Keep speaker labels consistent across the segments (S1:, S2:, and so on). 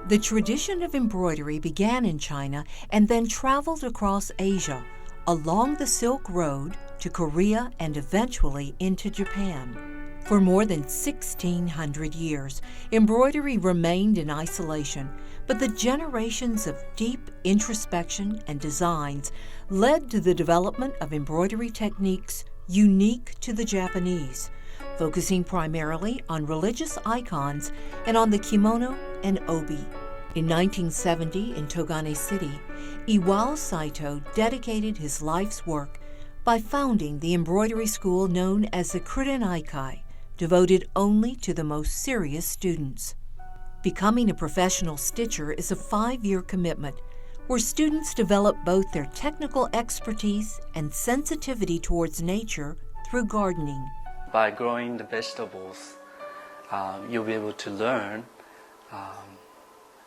S1: The tradition of embroidery began in China and then traveled across Asia, along the Silk Road to Korea and eventually into Japan. For more than 1,600 years, embroidery remained in isolation, but the generations of deep introspection and designs led to the development of embroidery techniques unique to the Japanese, focusing primarily on religious icons and on the kimono and obi. In 1970, in Togane City, Iwao Saito dedicated his life's work by founding the embroidery school known as the Kurenaikai, devoted only to the most serious students. Becoming a professional stitcher is a 5-year commitment where students develop both their technical expertise and sensitivity towards nature through gardening.
S2: By growing the vegetables, you'll be able to learn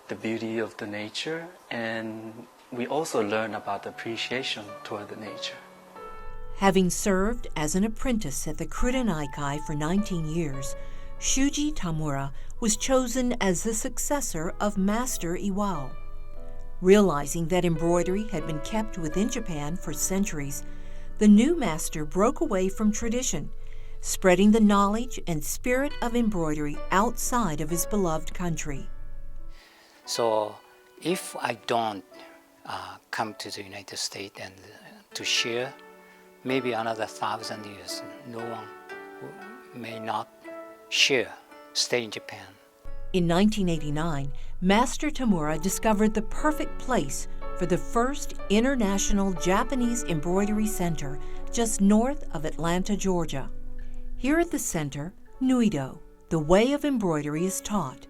S2: the beauty of the nature, and we also learn about the appreciation toward the nature.
S1: Having served as an apprentice at the Kurenaikai for 19 years, Shuji Tamura was chosen as the successor of Master Iwao. Realizing that embroidery had been kept within Japan for centuries, the new master broke away from tradition, spreading the knowledge and spirit of embroidery outside of his beloved country.
S3: So if I don't come to the United States and to share, maybe another 1,000 years, no one may not share, stay in Japan.
S1: In 1989, Master Tamura discovered the perfect place for the first international Japanese Embroidery Center just north of Atlanta, Georgia. Here at the center, Nuido, the way of embroidery, is taught.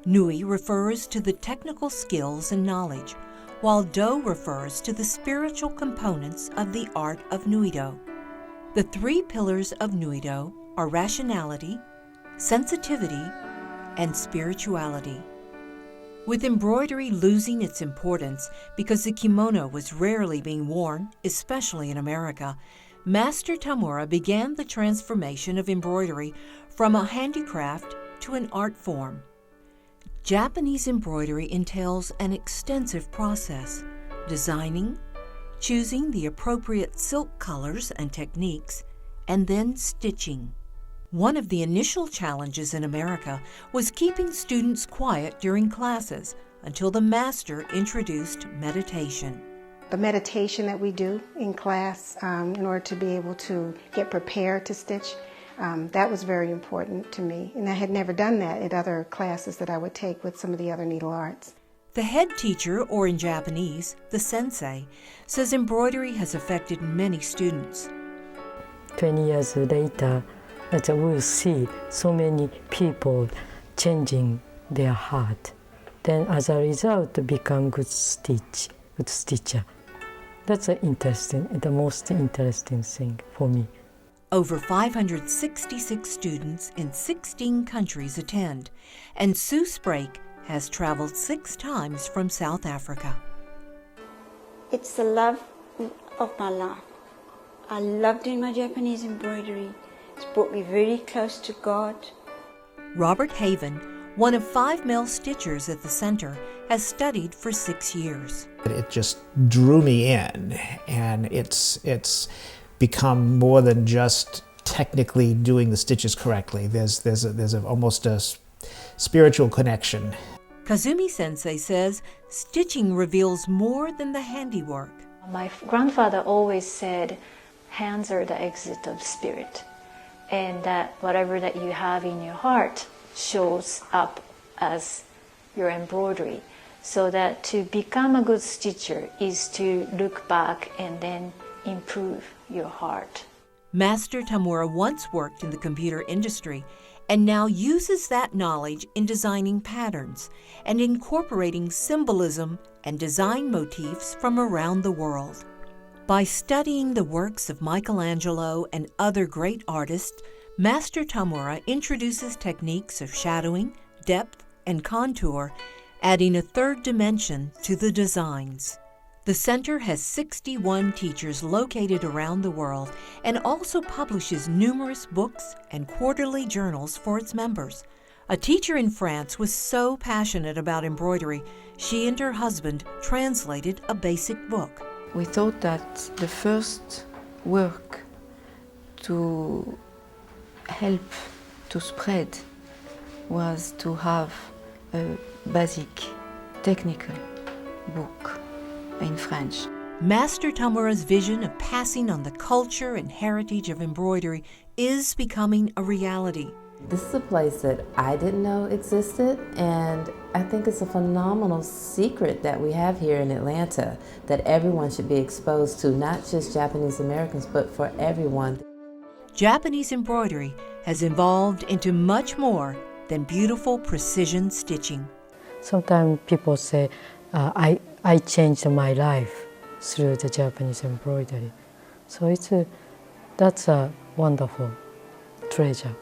S1: Nui refers to the technical skills and knowledge, while Do refers to the spiritual components of the art of Nuido. The 3 pillars of Nuido are rationality, sensitivity, and spirituality. With embroidery losing its importance because the kimono was rarely being worn, especially in America, Master Tamura began the transformation of embroidery from a handicraft to an art form. Japanese embroidery entails an extensive process: designing, choosing the appropriate silk colors and techniques, and then stitching. One of the initial challenges in America was keeping students quiet during classes until the master introduced meditation.
S4: The meditation that we do in class in order to be able to get prepared to stitch, that was very important to me. And I had never done that at other classes that I would take with some of the other needle arts.
S1: The head teacher, or in Japanese, the sensei, says embroidery has affected many students.
S5: 20 years later, we'll see so many people changing their heart. Then as a result, become good stitcher. That's the most interesting thing for me.
S1: Over 566 students in 16 countries attend, and Sue Sprake has traveled 6 times from South Africa.
S6: It's the love of my life. I love doing my Japanese embroidery. It's brought me very close to God.
S1: Robert Haven, one of 5 male stitchers at the center, has studied for 6 years.
S7: It just drew me in, and it's become more than just technically doing the stitches correctly. There's almost a spiritual connection.
S1: Kazumi Sensei says stitching reveals more than the handiwork.
S8: My grandfather always said, hands are the exit of spirit, and that whatever that you have in your heart shows up as your embroidery. So that to become a good stitcher is to look back and then improve your heart.
S1: Master Tamura once worked in the computer industry and now uses that knowledge in designing patterns and incorporating symbolism and design motifs from around the world. By studying the works of Michelangelo and other great artists, Master Tamura introduces techniques of shadowing, depth, and contour, adding a 3rd dimension to the designs. The center has 61 teachers located around the world and also publishes numerous books and quarterly journals for its members, A teacher in France was so passionate about embroidery, she and her husband translated a basic book.
S9: We thought that the first work to help to spread was to have a basic technical book in French.
S1: Master Tamura's vision of passing on the culture and heritage of embroidery is becoming a reality.
S10: This is a place that I didn't know existed, and I think it's a phenomenal secret that we have here in Atlanta that everyone should be exposed to, not just Japanese Americans, but for everyone.
S1: Japanese embroidery has evolved into much more than beautiful precision stitching.
S5: Sometimes people say, I changed my life through the Japanese embroidery. So that's a wonderful treasure.